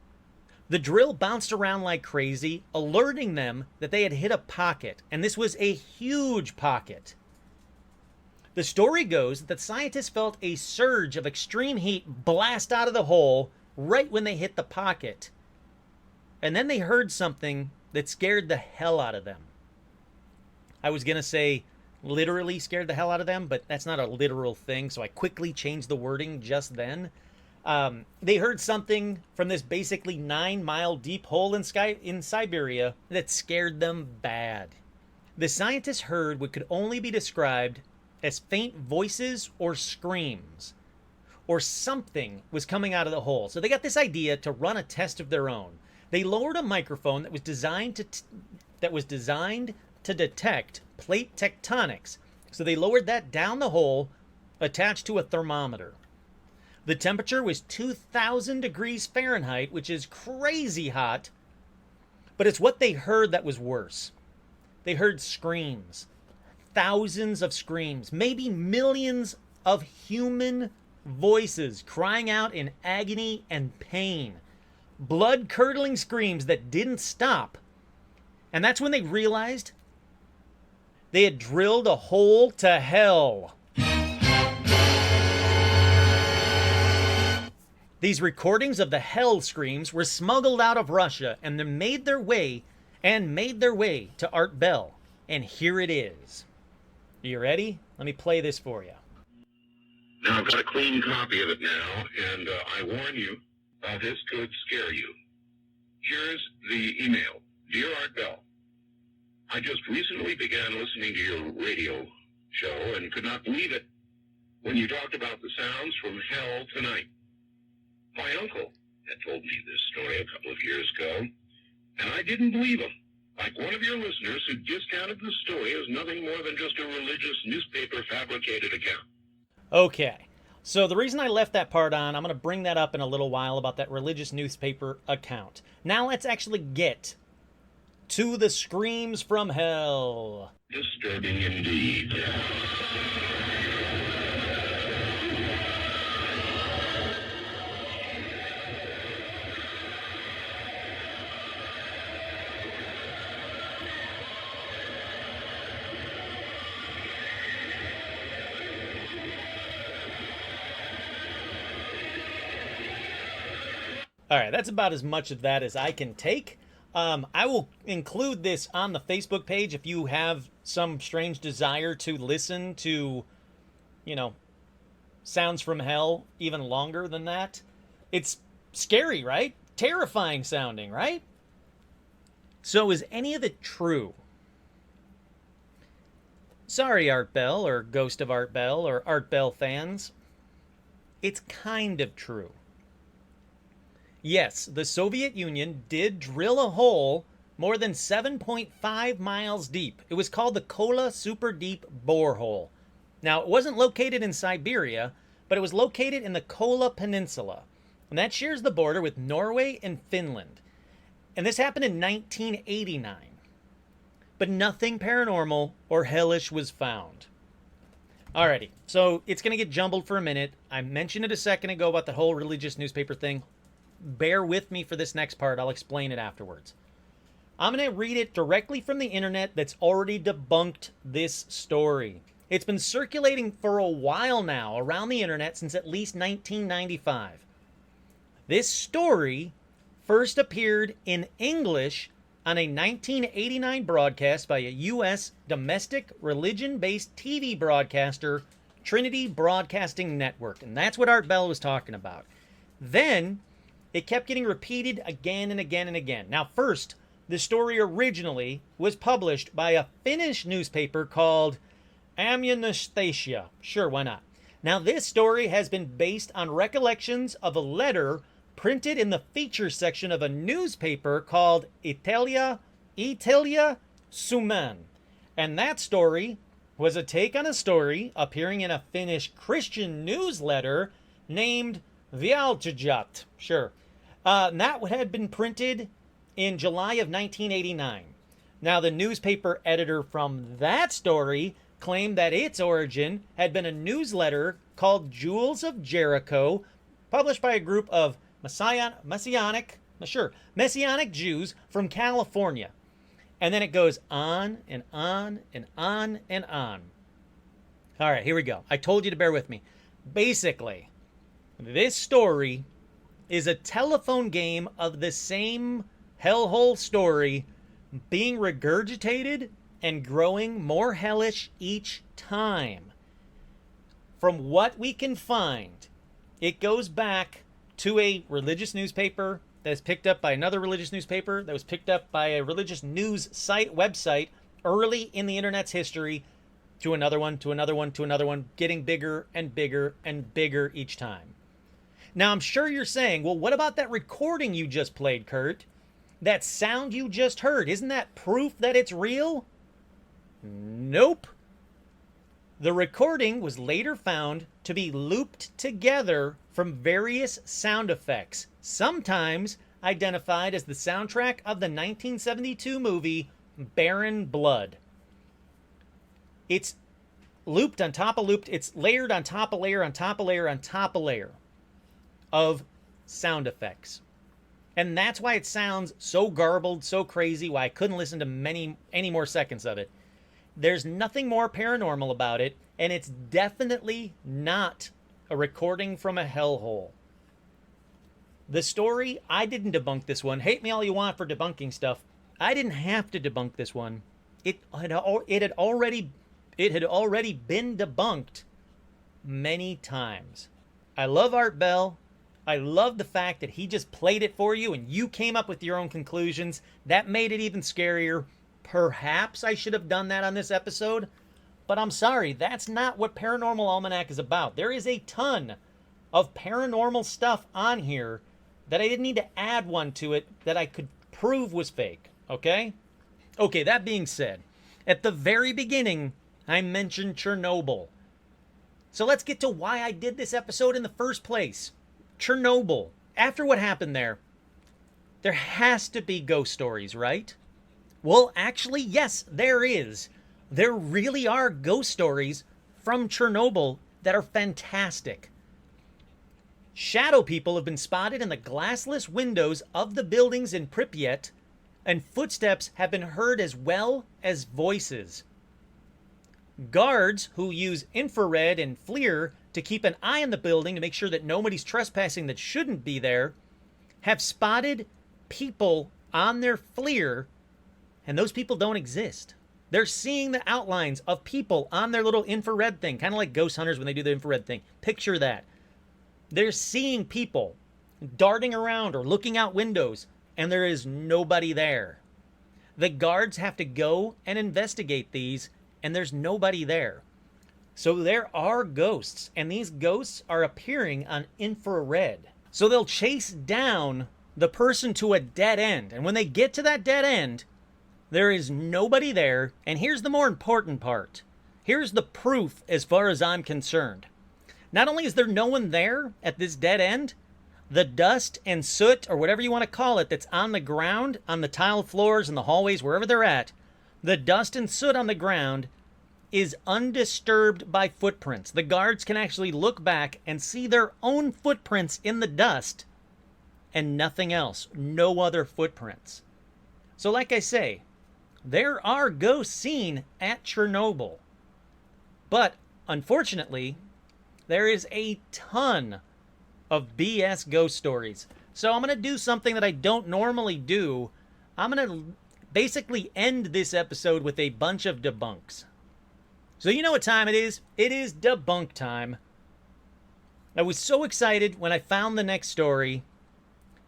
The drill bounced around like crazy, alerting them that they had hit a pocket, and this was a huge pocket. The story goes that scientists felt a surge of extreme heat blast out of the hole right when they hit the pocket. And then they heard something that scared the hell out of them. I was going to say literally scared the hell out of them, but that's not a literal thing, so I quickly changed the wording just then. They heard something from this basically 9-mile deep hole in Siberia that scared them bad. The scientists heard what could only be described as faint voices or screams, or something was coming out of the hole. So they got this idea to run a test of their own. They lowered a microphone that was designed to detect plate tectonics. So they lowered that down the hole, attached to a thermometer. The temperature was 2,000 degrees Fahrenheit, which is crazy hot, but it's what they heard that was worse. They heard screams. Thousands of screams, maybe millions of human voices crying out in agony and pain. Blood-curdling screams that didn't stop. And that's when they realized they had drilled a hole to hell. These recordings of the hell screams were smuggled out of Russia and then made their way to Art Bell. And here it is. Are you ready? Let me play this for you. Now, I've got a clean copy of it now, and I warn you, this could scare you. Here's the email. Dear Art Bell, I just recently began listening to your radio show and could not believe it when you talked about the sounds from hell tonight. My uncle had told me this story a couple of years ago, and I didn't believe him. Like one of your listeners who discounted the story as nothing more than just a religious newspaper fabricated account. Okay, so the reason I left that part on, I'm going to bring that up in a little while about that religious newspaper account. Now let's actually get to the screams from hell. Disturbing indeed. All right, that's about as much of that as I can take. I will include this on the Facebook page if you have some strange desire to listen to, sounds from hell even longer than that. It's scary, right? Terrifying sounding, right? So is any of it true? Sorry, Art Bell, or Ghost of Art Bell, or Art Bell fans. it's kind of true. Yes, the Soviet Union did drill a hole more than 7.5 miles deep. It was called the Kola Super Deep Borehole. Now, it wasn't located in Siberia, but it was located in the Kola Peninsula, and that shares the border with Norway and Finland. And this happened in 1989. But nothing paranormal or hellish was found. Alrighty, so it's going to get jumbled for a minute. I mentioned it a second ago about the whole religious newspaper thing. Bear with me for this next part. I'll explain it afterwards. I'm going to read it directly from the internet that's already debunked this story. It's been circulating for a while now around the internet since at least 1995. This story first appeared in English on a 1989 broadcast by a U.S. domestic religion-based TV broadcaster, Trinity Broadcasting Network. And that's what Art Bell was talking about. Then, it kept getting repeated again and again and again. Now, first, the story originally was published by a Finnish newspaper called Amnesia. Sure, why not? Now, this story has been based on recollections of a letter printed in the feature section of a newspaper called Italia Suman. And that story was a take on a story appearing in a Finnish Christian newsletter named Vialtajat. Sure. That had been printed in July of 1989. Now, the newspaper editor from that story claimed that its origin had been a newsletter called Jewels of Jericho, published by a group of Messianic Jews from California. And then it goes on and on and on and on. All right, here we go. I told you to bear with me. Basically, this story is a telephone game of the same hellhole story being regurgitated and growing more hellish each time. From what we can find, it goes back to a religious newspaper that is picked up by another religious newspaper that was picked up by a religious news site website early in the internet's history, to another one, to another one, to another one, getting bigger and bigger and bigger each time. Now, I'm sure you're saying, well, what about that recording you just played, Kurt? That sound you just heard, isn't that proof that it's real? Nope. The recording was later found to be looped together from various sound effects, sometimes identified as the soundtrack of the 1972 movie Barren Blood. It's looped on top of looped, it's layered on top of layer on top of layer on top of layer of sound effects. And that's why it sounds so garbled, so crazy, why I couldn't listen to any more seconds of it. There's nothing more paranormal about it, and it's definitely not a recording from a hellhole. The story, I didn't debunk this one. Hate me all you want for debunking stuff. I didn't have to debunk this one. It had already been debunked many times. I love Art Bell. I love the fact that he just played it for you and you came up with your own conclusions. That made it even scarier. Perhaps I should have done that on this episode, but I'm sorry, that's not what Paranormal Almanac is about. There is a ton of paranormal stuff on here that I didn't need to add one to it that I could prove was fake, okay? Okay, that being said, at the very beginning, I mentioned Chernobyl. So let's get to why I did this episode in the first place. Chernobyl. After what happened there has to be ghost stories, right? Well, actually, yes, there is. There really are ghost stories from Chernobyl that are fantastic. Shadow people have been spotted in the glassless windows of the buildings in Pripyat, and footsteps have been heard as well as voices. Guards who use infrared and FLIR to keep an eye on the building to make sure that nobody's trespassing that shouldn't be there have spotted people on their FLIR, and those people don't exist. They're seeing the outlines of people on their little infrared thing, kind of like ghost hunters when they do the infrared thing. Picture that. They're seeing people darting around or looking out windows, and there is nobody there. The guards have to go and investigate these, and there's nobody there. So there are ghosts, and these ghosts are appearing on infrared. So they'll chase down the person to a dead end. And when they get to that dead end, there is nobody there. And here's the more important part. Here's the proof as far as I'm concerned. Not only is there no one there at this dead end, the dust and soot, or whatever you want to call it, that's on the ground, on the tile floors, in the hallways, wherever they're at, the dust and soot on the ground is undisturbed by footprints. The guards can actually look back and see their own footprints in the dust and nothing else. No other footprints. So like I say, there are ghosts seen at Chernobyl. But unfortunately, there is a ton of BS ghost stories. So I'm going to do something that I don't normally do. I'm going to basically end this episode with a bunch of debunks. So you know what time it is? It is debunk time. I was so excited when I found the next story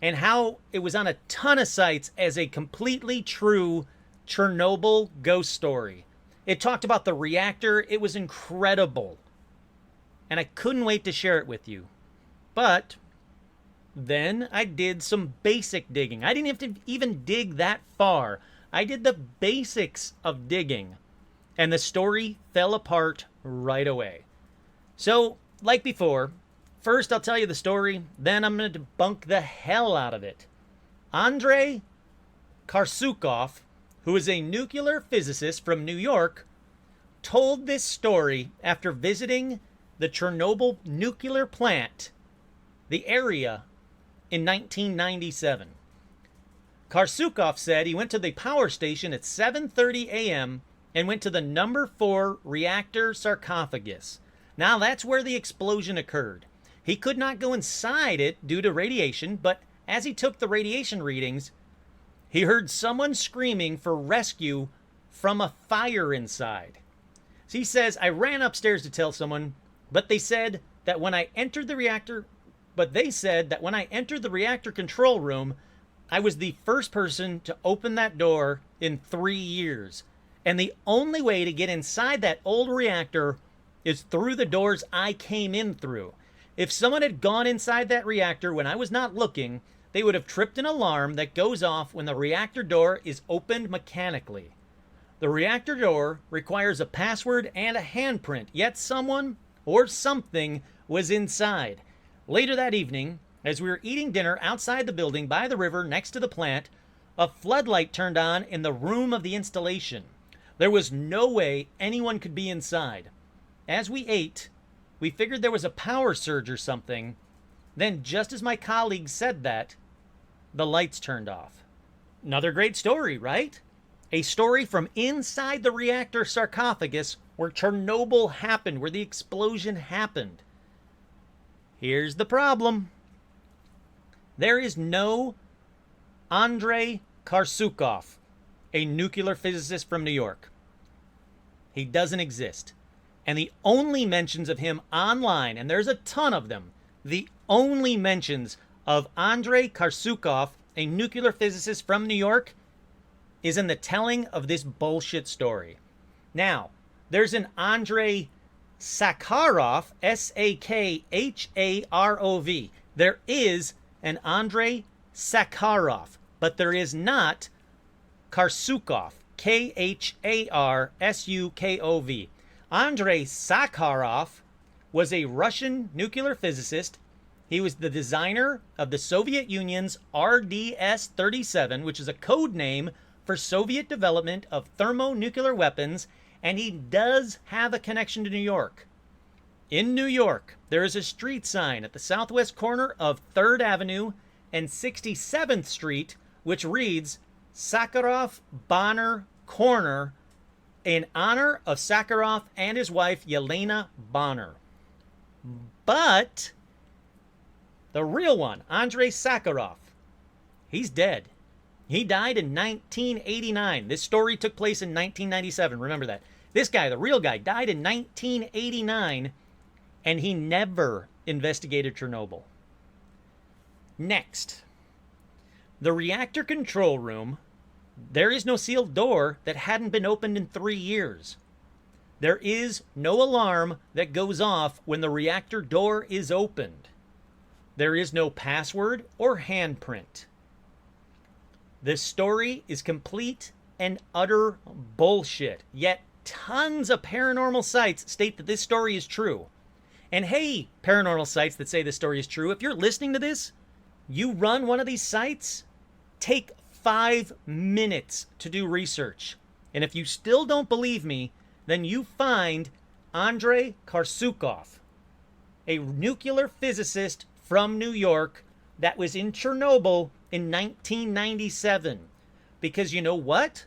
and how it was on a ton of sites as a completely true Chernobyl ghost story. It talked about the reactor. It was incredible. And I couldn't wait to share it with you. But then I did some basic digging. I didn't have to even dig that far. I did the basics of digging. And the story fell apart right away. So, like before, first I'll tell you the story, then I'm going to debunk the hell out of it. Andrei Karsukov, who is a nuclear physicist from New York, told this story after visiting the Chernobyl nuclear plant, the area, in 1997. Karsukov said he went to the power station at 7:30 a.m. and went to the number 4 reactor sarcophagus. Now that's where the explosion occurred. He could not go inside it due to radiation, but as he took the radiation readings, he heard someone screaming for rescue from a fire inside. So he says, I ran upstairs to tell someone, but they said that when I entered the reactor control room, I was the first person to open that door in 3 years. And the only way to get inside that old reactor is through the doors I came in through. If someone had gone inside that reactor when I was not looking, they would have tripped an alarm that goes off when the reactor door is opened mechanically. The reactor door requires a password and a handprint, yet someone or something was inside. Later that evening, as we were eating dinner outside the building by the river next to the plant, a floodlight turned on in the room of the installation. There was no way anyone could be inside. As we ate, we figured there was a power surge or something. Then, just as my colleague said that, the lights turned off. Another great story, right? A story from inside the reactor sarcophagus where Chernobyl happened, where the explosion happened. Here's the problem. There is no Andrei Karsukov, a nuclear physicist from New York. He doesn't exist. And the only mentions of him online, and there's a ton of them, the only mentions of Andrei Karsukov, a nuclear physicist from New York, is in the telling of this bullshit story. Now, there's an Andrei Sakharov, Sakharov. There is an Andrei Sakharov, but there is not Karsukov, Kharsukov. Andrei Sakharov was a Russian nuclear physicist. He was the designer of the Soviet Union's RDS-37, which is a code name for Soviet development of thermonuclear weapons, and he does have a connection to New York. In New York, there is a street sign at the southwest corner of 3rd Avenue and 67th Street, which reads Sakharov Bonner Corner, in honor of Sakharov and his wife, Yelena Bonner. But the real one, Andrei Sakharov, he's dead. He died in 1989. This story took place in 1997. Remember that. This guy, the real guy, died in 1989, and he never investigated Chernobyl. Next, the reactor control room. There is no sealed door that hadn't been opened in 3 years. There is no alarm that goes off when the reactor door is opened. There is no password or handprint. This story is complete and utter bullshit, yet tons of paranormal sites state that this story is true. And hey, paranormal sites that say this story is true, if you're listening to this, you run one of these sites, take 5 minutes to do research. And if you still don't believe me, then you find Andrei Karsukov, a nuclear physicist from New York that was in Chernobyl in 1997. Because you know what?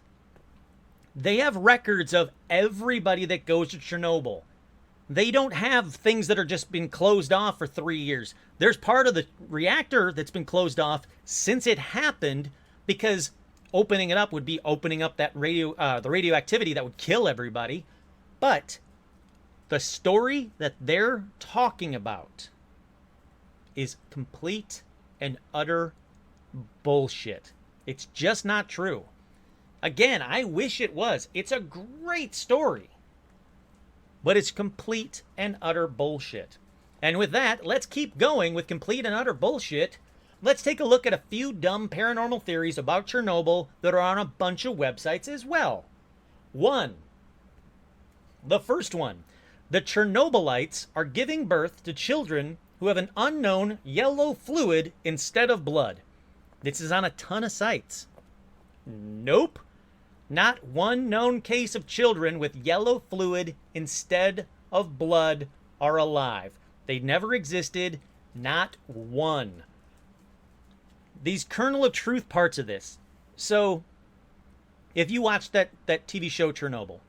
They have records of everybody that goes to Chernobyl. They don't have things that are just been closed off for 3 years. There's part of the reactor that's been closed off since it happened, because opening it up would be opening up that the radioactivity that would kill everybody. But the story that they're talking about is complete and utter bullshit. It's just not true. Again, I wish it was. It's a great story, but it's complete and utter bullshit. And with that, let's keep going with complete and utter bullshit. Let's take a look at a few dumb paranormal theories about Chernobyl that are on a bunch of websites as well. The first one. The Chernobylites are giving birth to children who have an unknown yellow fluid instead of blood. This is on a ton of sites. Nope. Not one known case of children with yellow fluid instead of blood are alive. They never existed. Not one. These kernel of truth parts of this. So, if you watched that TV show Chernobyl,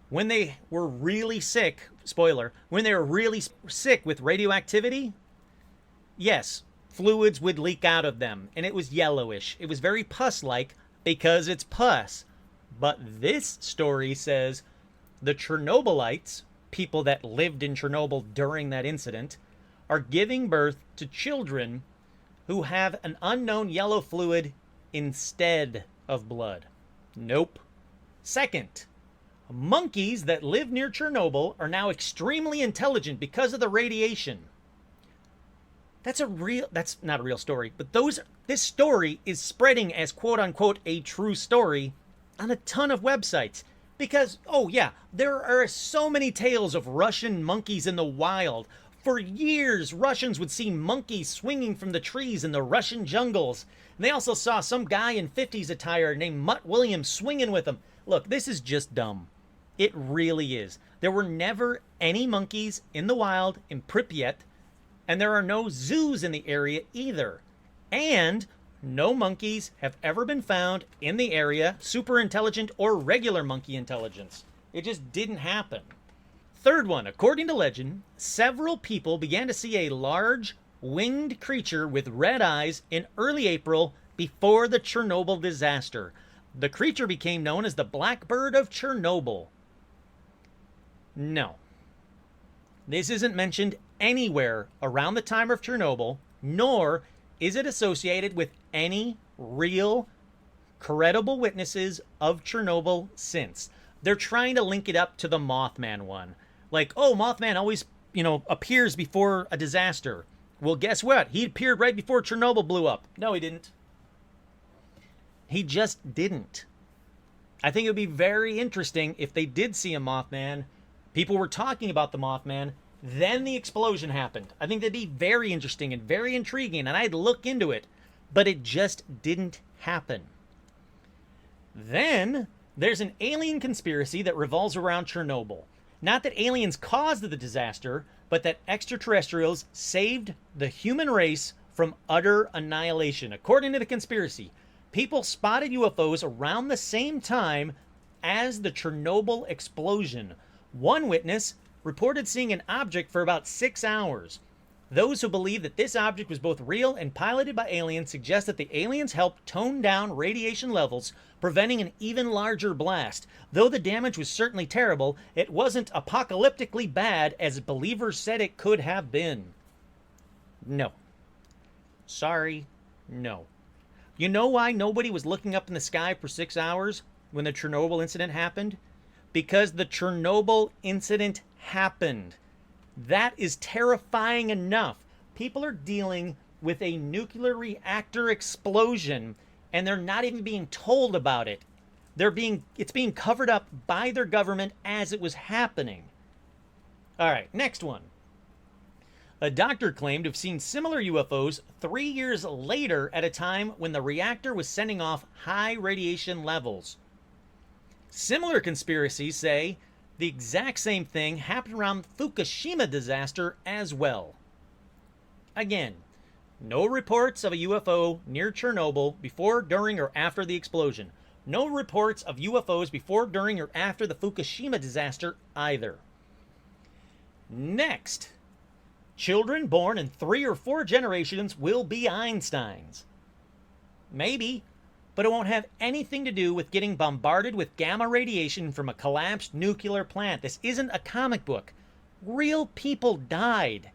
when they were really sick, spoiler, when they were really sick with radioactivity, yes, fluids would leak out of them, and it was yellowish. It was very pus-like because it's pus. But this story says the Chernobylites, people that lived in Chernobyl during that incident, are giving birth to children who have an unknown yellow fluid instead of blood. Nope. Second, monkeys that live near Chernobyl are now extremely intelligent because of the radiation. That's not a real story, but this story is spreading as quote-unquote a true story on a ton of websites. Because, oh yeah, there are so many tales of Russian monkeys in the wild. For years, Russians would see monkeys swinging from the trees in the Russian jungles. And they also saw some guy in 50s attire named Mutt Williams swinging with them. Look, this is just dumb. It really is. There were never any monkeys in the wild in Pripyat, and there are no zoos in the area either. And no monkeys have ever been found in the area, super intelligent or regular monkey intelligence. It just didn't happen. Third one, according to legend, several people began to see a large winged creature with red eyes in early April before the Chernobyl disaster. The creature became known as the Blackbird of Chernobyl. No. This isn't mentioned anywhere around the time of Chernobyl, nor is it associated with any real, credible witnesses of Chernobyl since. They're trying to link it up to the Mothman one. Like, oh, Mothman always, appears before a disaster. Well, guess what? He appeared right before Chernobyl blew up. No, he didn't. He just didn't. I think it would be very interesting if they did see a Mothman. People were talking about the Mothman. Then the explosion happened. I think that'd be very interesting and very intriguing, and I'd look into it. But it just didn't happen. Then there's an alien conspiracy that revolves around Chernobyl. Not that aliens caused the disaster, but that extraterrestrials saved the human race from utter annihilation. According to the conspiracy, people spotted UFOs around the same time as the Chernobyl explosion. One witness reported seeing an object for about 6 hours. Those who believe that this object was both real and piloted by aliens suggest that the aliens helped tone down radiation levels, preventing an even larger blast. Though the damage was certainly terrible, it wasn't apocalyptically bad as believers said it could have been. No. Sorry, no. You know why nobody was looking up in the sky for 6 hours when the Chernobyl incident happened? because the Chernobyl incident happened. That is terrifying enough. People are dealing with a nuclear reactor explosion, and they're not even being told about it. It's being covered up by their government as it was happening. All right, next one. A doctor claimed to have seen similar UFOs 3 years later at a time when the reactor was sending off high radiation levels. Similar conspiracies say the exact same thing happened around Fukushima disaster as well. Again, no reports of a UFO near Chernobyl before, during, or after the explosion. No reports of UFOs before, during, or after the Fukushima disaster either. Next, children born in 3 or 4 generations will be Einsteins. Maybe, but it won't have anything to do with getting bombarded with gamma radiation from a collapsed nuclear plant. This isn't a comic book. Real people died.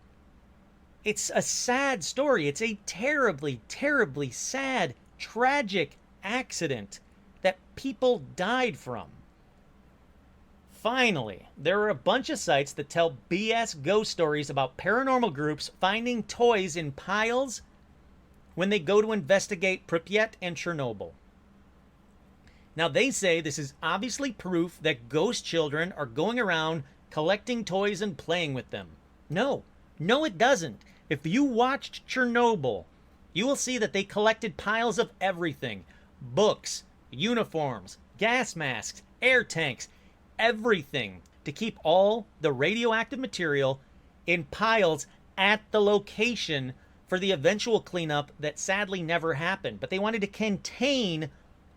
It's a sad story. It's a terribly, terribly sad, tragic accident that people died from. Finally, there are a bunch of sites that tell BS ghost stories about paranormal groups finding toys in piles when they go to investigate Pripyat and Chernobyl. Now, they say this is obviously proof that ghost children are going around collecting toys and playing with them. No, it doesn't. If you watched Chernobyl, you will see that they collected piles of everything. Books, uniforms, gas masks, air tanks, everything to keep all the radioactive material in piles at the location for the eventual cleanup that sadly never happened. But they wanted to contain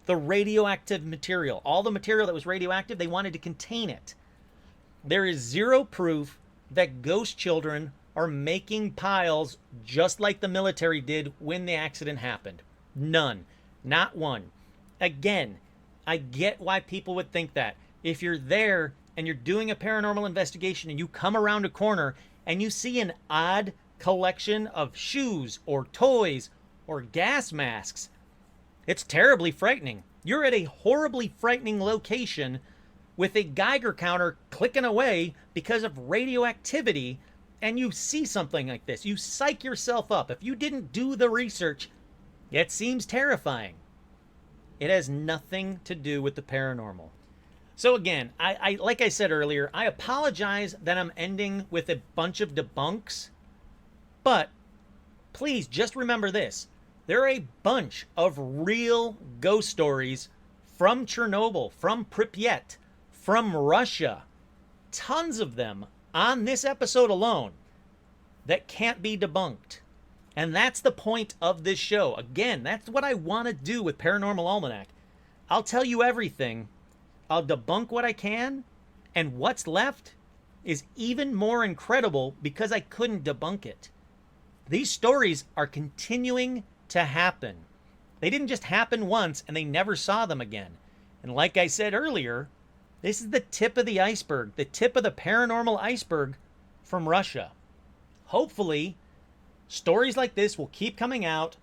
the radioactive material. All the material that was radioactive, they wanted to contain it. There is zero proof that ghost children are making piles just like the military did when the accident happened. None. Not one. Again, I get why people would think that. If you're there and you're doing a paranormal investigation and you come around a corner and you see an odd collection of shoes or toys or gas masks, it's terribly frightening. You're at a horribly frightening location with a Geiger counter clicking away because of radioactivity, and you see something like this. You psych yourself up. If you didn't do the research, it seems terrifying. It has nothing to do with the paranormal. So again, I like I said earlier, I apologize that I'm ending with a bunch of debunks, but please just remember this. There are a bunch of real ghost stories from Chernobyl, from Pripyat, from Russia. Tons of them on this episode alone that can't be debunked. And that's the point of this show. Again, that's what I want to do with Paranormal Almanac. I'll tell you everything. I'll debunk what I can. And what's left is even more incredible because I couldn't debunk it. These stories are continuing to happen. They didn't just happen once and they never saw them again. And like I said earlier, this is the tip of the iceberg, the tip of the paranormal iceberg from Russia. Hopefully, stories like this will keep coming out,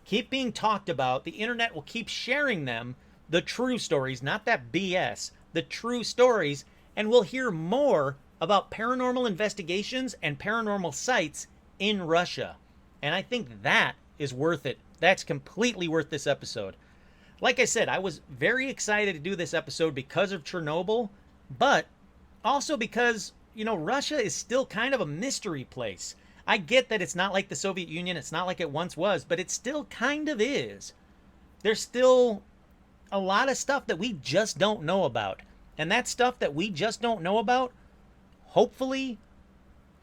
keep being talked about. The internet will keep sharing them, the true stories, not that BS, the true stories, and we'll hear more about paranormal investigations and paranormal sites in Russia. And I think that is worth it. That's completely worth this episode. Like I said, I was very excited to do this episode because of Chernobyl, but also because, Russia is still kind of a mystery place. I get that it's not like the Soviet Union, it's not like it once was, but it still kind of is. There's still a lot of stuff that we just don't know about. And that stuff that we just don't know about, hopefully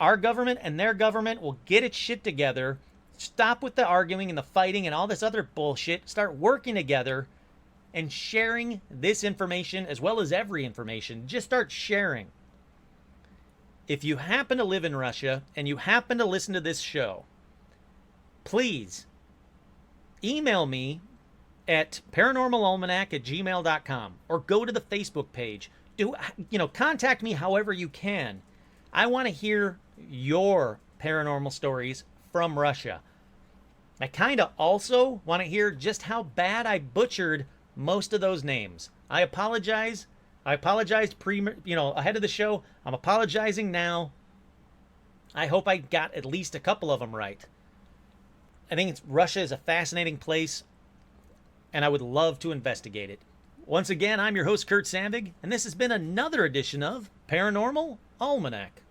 our government and their government will get its shit together, stop with the arguing and the fighting and all this other bullshit, start working together and sharing this information as well as every information. Just start sharing. If you happen to live in Russia and you happen to listen to this show, please email me at paranormalalmanac@gmail.com or go to the Facebook page. Contact me however you can. I want to hear your paranormal stories from Russia. I kind of also want to hear just how bad I butchered most of those names. I apologize I apologized ahead of the show. I'm apologizing now. I hope I got at least a couple of them right. I think Russia is a fascinating place, and I would love to investigate it. Once again, I'm your host, Kurt Sandvig, and this has been another edition of Paranormal Almanac.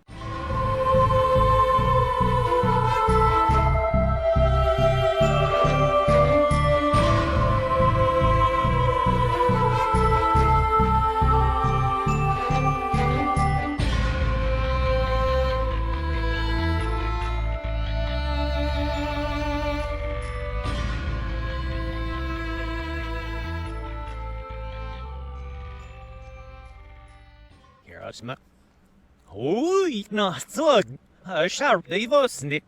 Oj, no co? Szarpej wosny.